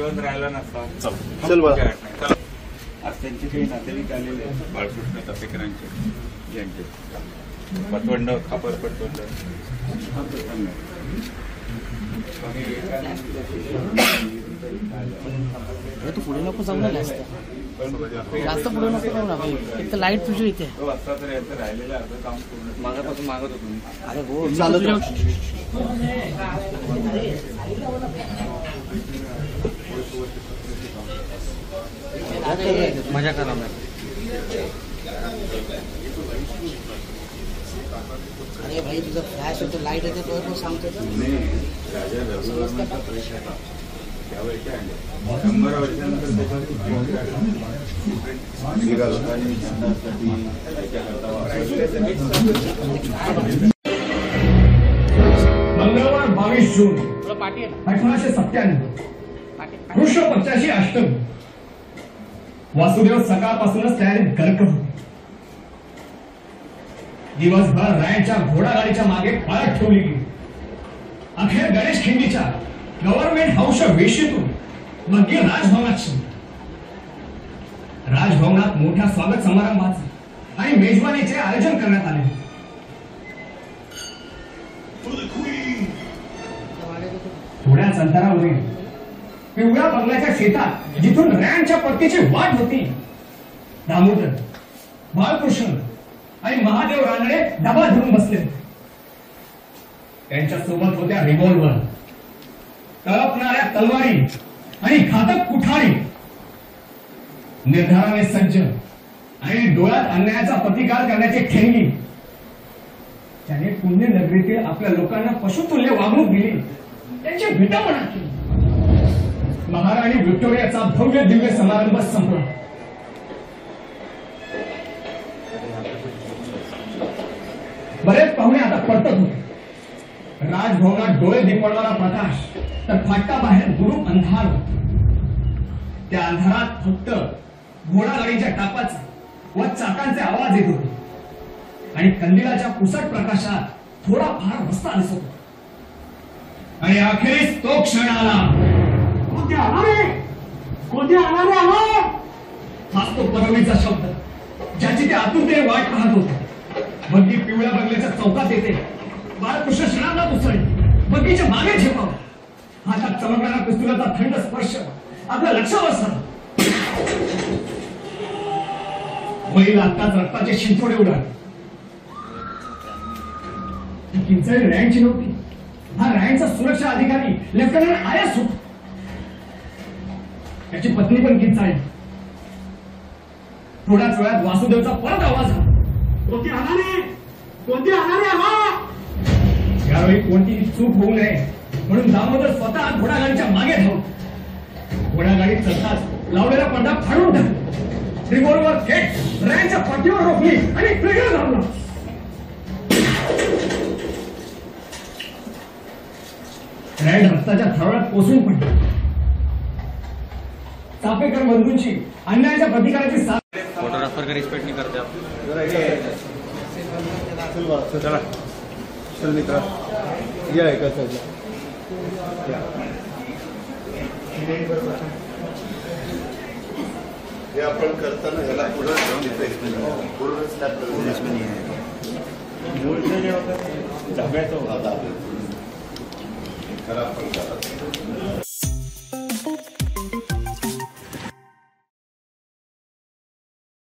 जिवंत राहिला नसता. चल बा. आज त्यांचे काही नातेवाईक आलेले आहेत, बाळकृष्ण तपेकरांचे यांचे पतवंड खापर पतवंड तू पुढे नको जाऊ ना, जास्त पुढे नको जाऊ ना भाई. एक तर लाईट तुझी इथे वाजता तर याचं राहिलेलं अर्ध काम पूर्ण मागापासून मागत होतो. अरे हो चालत मजा करा. अरे भाई तुझा फ्लॅश होतो, लाईट येते तो पण सांगतो. राजा रघुवर्मनचा प्रश्न होता त्यावेळेच्या 100 वर्षानंतर मंगळवार 22 जून 1897 कृष्ण पक्षाची अष्टमी. वासुदेव सकाळपासूनच तयारीत गर्क होते. दिवसभर रायांच्या घोडागाडीच्या मागे पाळत ठेवली गेली. अखेर गणेश खिंडीच्या गव्हर्नमेंट हाऊसच्या वेशीतून मग राजभवनात शिरली. राजभवनात मोठ्या स्वागत समारंभाचे आणि मेजवानीचे आयोजन करण्यात आले. थोड्याच अंतरावरील पिवळ्या बंगल्याच्या शेतात जिथून रॅनच्या पत्तीची वाट होती, दामोदर, बाळकृष्ण आणि महादेव रानडे डबा धरून बसले. त्यांच्या सोबत होत्या रिव्हॉल्वर, तळपणाऱ्या तलवारी आणि घातक कुठारी. निर्धाराने सज्ज आणि डोळ्यात अन्यायाचा प्रतिकार करण्याचे ठेंगी. त्याने पुण्य नगरीतील आपल्या लोकांना पशुतुल्य वागणूक दिली, त्यांची विटंबना केली. महाराणी व्हिक्टोरियाचा भव्य दिव्य समारंभ संपला. बरेच पाहुणे आता परतत होते. राजभवनात डोळे दिपवणारा प्रकाश तर फाटा बाहेर गुरु अंधार होता. त्या अंधारात फक्त घोडागाडीच्या टापाचे व चाकांचे आवाज येत होते आणि कंदिलाच्या पुसट प्रकाशात थोडाफार रस्ता दिसत होता. आणि अखेरीस तो क्षण आला. कोणते आणारे हाच तो परवलीचा शब्द ज्याची ते आतुरतेने वाट पाहत होते. बग्गी पिवळ्या बंगल्याच्या चौकात येते. बाळकृष्ण क्षणाला उसळली, बग्गीच्या मागे झेपावला. हातात चमकणारा पिस्तुलाचा थंड स्पर्श आपल्या लक्षात बसला. बैल आत्ताच रक्ताचे शिंतोडे उडाले. किंचाळी रँडची नव्हती. हा रँडचा सुरक्षा अधिकारी लेफ्टनंट आयस होता. त्याची पत्नी पण किंचाळली. थोड्याच वेळात वासुदेवचा परत आवाज आला. कोणते आणारे यावेळी कोणतीही चूक होऊ नये म्हणून दामोदर स्वतः घोडागाडीच्या मागे धावला. घोडागाडी चलताच लावलेला पडदा फाडून टाकला. रिव्हॉल्वर थेट रॅनच्या पाठीवर रोखली आणि ट्रिगर दाबला. रॅन रक्ताच्या थरळ्यात कोसळून पडली. चापेकर बंधूंची अन्यायाच्या प्रतिकाराची साथ. फोटोग्राफर का रिस्पेक्ट नहीं करते आप. चला चल मित्रा, या एका साईडला. हे आपण करताना ह्याला पुढे जाऊन पूर्ण स्लॅब मूळचं जे होतं धाब्याचं होतं. खरं आपण